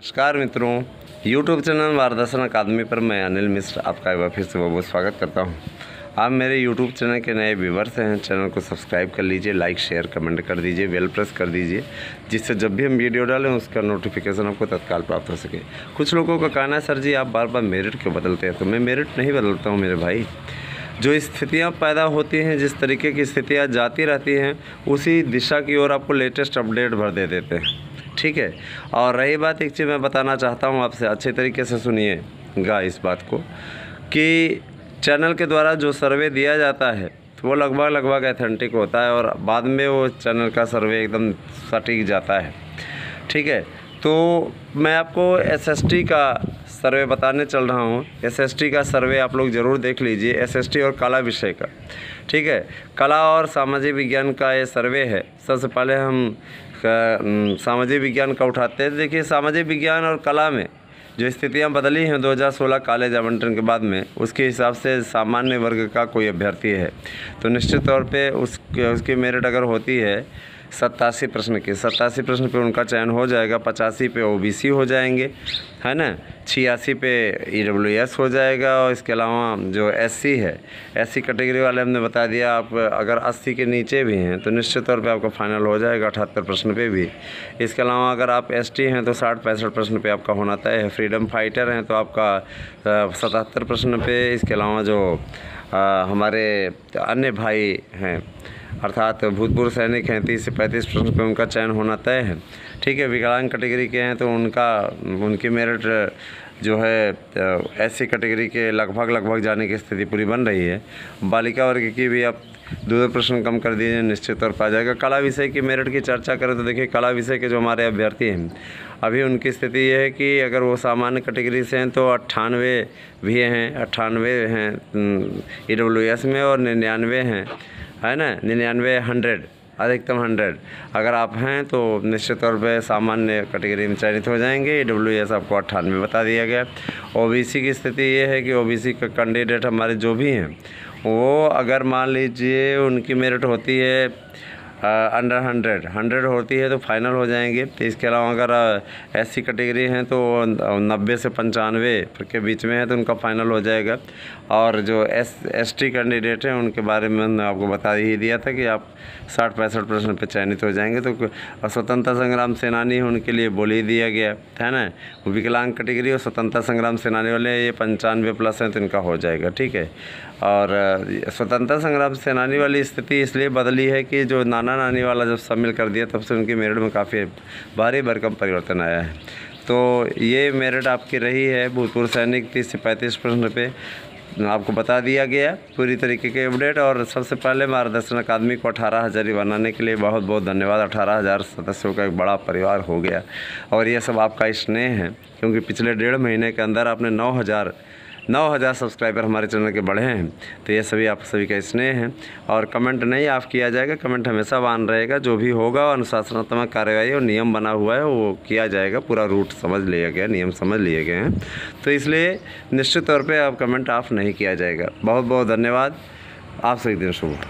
नमस्कार मित्रों, YouTube channel मार्गदर्शन अकादमी पर मैं अनिल मिश्र आपका एक बार फिर से बहुत स्वागत करता हूं। आप मेरे YouTube चैनल के नए व्यूवर्स हैं, चैनल को सब्सक्राइब कर लीजिए, लाइक शेयर कमेंट कर दीजिए, बेल प्रेस कर दीजिए, जिससे जब भी हम वीडियो डालें उसका नोटिफिकेशन आपको तत्काल प्राप्त हो सके। कुछ लोगों का कहना है, सर जी आप बार बार मेरिट क्यों बदलते हैं? तो मैं मेरिट नहीं बदलता हूँ मेरे भाई। जो स्थितियाँ पैदा होती हैं, जिस तरीके की स्थितियाँ जाती रहती हैं, उसी दिशा की ओर आपको लेटेस्ट अपडेट भर दे देते हैं, ठीक है। और रही बात, एक चीज़ मैं बताना चाहता हूँ आपसे, अच्छे तरीके से सुनिएगा इस बात को, कि चैनल के द्वारा जो सर्वे दिया जाता है तो वो लगभग ऑथेंटिक होता है और बाद में वो चैनल का सर्वे एकदम सटीक जाता है, ठीक है। तो मैं आपको एसएसटी का सर्वे बताने चल रहा हूँ। एसएसटी का सर्वे आप लोग ज़रूर देख लीजिए, एसएसटी और कला विषय का, ठीक है। कला और सामाजिक विज्ञान का ये सर्वे है। सबसे पहले हम सामाजिक विज्ञान का उठाते हैं। देखिए, सामाजिक विज्ञान और कला में जो स्थितियां बदली हैं 2016 कॉलेज आवंटन के बाद में, उसके हिसाब से सामान्य वर्ग का कोई अभ्यर्थी है तो निश्चित तौर पे उसकी मेरिट अगर होती है 87 प्रश्न की, 87 प्रश्न पे उनका चयन हो जाएगा, 85 पे ओबीसी हो जाएंगे, है ना, 86 पे ईडब्ल्यूएस हो जाएगा। और इसके अलावा जो एससी है, एससी कैटेगरी वाले हमने बता दिया, आप अगर 80 के नीचे भी हैं तो निश्चित तौर पे आपका फाइनल हो जाएगा 78 प्रश्न पे भी। इसके अलावा अगर आप एसटी हैं तो 60-65 प्रश्न पे आपका होना तय है। फ्रीडम फाइटर हैं तो आपका 77 प्रश्न पे। इसके अलावा जो हमारे अन्य भाई हैं अर्थात भूतपूर्व सैनिक हैं, 30 से 35 प्रश्न पे उनका चयन होना तय है, ठीक है। विकलांग कैटेगरी के हैं तो उनकी मेरिट जो है ऐसी कैटेगरी के लगभग जाने की स्थिति पूरी बन रही है। बालिका वर्ग की भी आप 2 प्रश्न कम कर दीजिए, निश्चित तौर पर आ जाएगा। कला विषय की मेरिट की चर्चा करें तो देखिए, कला विषय के जो हमारे अभ्यर्थी हैं अभी उनकी स्थिति ये है कि अगर वो सामान्य कैटेगरी से हैं तो 98 भी हैं, 98 हैं ईडब्ल्यूएस में और 99 हैं, है ना, 99 100 अधिकतम 100 अगर आप हैं तो निश्चित तौर पे सामान्य कैटेगरी में चयनित हो जाएंगे। ईडब्ल्यूएस आपको 98 बता दिया गया। ओबीसी की स्थिति ये है कि ओबीसी का कैंडिडेट हमारे जो भी हैं वो अगर मान लीजिए उनकी मेरिट होती है अंडर 100 होती है तो फाइनल हो जाएंगे। तो इसके अलावा अगर एससी कैटेगरी हैं तो 90 से 95 के बीच में है तो उनका फाइनल हो जाएगा। और जो एसटी कैंडिडेट हैं उनके बारे में मैंने आपको बता ही दिया था कि आप 60-65 प्रश्न पे चयनित हो जाएंगे। तो स्वतंत्रता संग्राम सेनानी है उनके लिए बोल ही दिया गया है ना। विकलांग कैटेगरी और स्वतंत्रता संग्राम सेनानी वाले ये 95+ हैं तो इनका हो जाएगा, ठीक है। और स्वतंत्रता संग्राम सेनानी वाली स्थिति इसलिए बदली है कि जो नानी वाला जब शामिल कर दिया तब से उनकी मेरिट में काफ़ी भारी भरकम परिवर्तन आया है। तो ये मेरिट आपकी रही है भूतपूर्व सैनिक 30 से 35 प्रश्न पे आपको बता दिया गया पूरी तरीके के अपडेट। और सबसे पहले मार्गदर्शन अकादमी को 18,000 बनाने के लिए बहुत बहुत धन्यवाद। 18,000 सदस्यों का एक बड़ा परिवार हो गया और ये सब आपका स्नेह है, क्योंकि पिछले 1.5 महीने के अंदर आपने 9,000 सब्सक्राइबर हमारे चैनल के बढ़े हैं। तो ये सभी आप सभी का स्नेह है। और कमेंट नहीं आप किया जाएगा, कमेंट हमेशा ऑन रहेगा। जो भी होगा अनुशासनात्मक कार्रवाई और नियम बना हुआ है वो किया जाएगा। पूरा रूट समझ लिया गया, नियम समझ लिए गए हैं, तो इसलिए निश्चित तौर पे आप कमेंट ऑफ नहीं किया जाएगा। बहुत बहुत धन्यवाद। आप सभी दिन शुभ।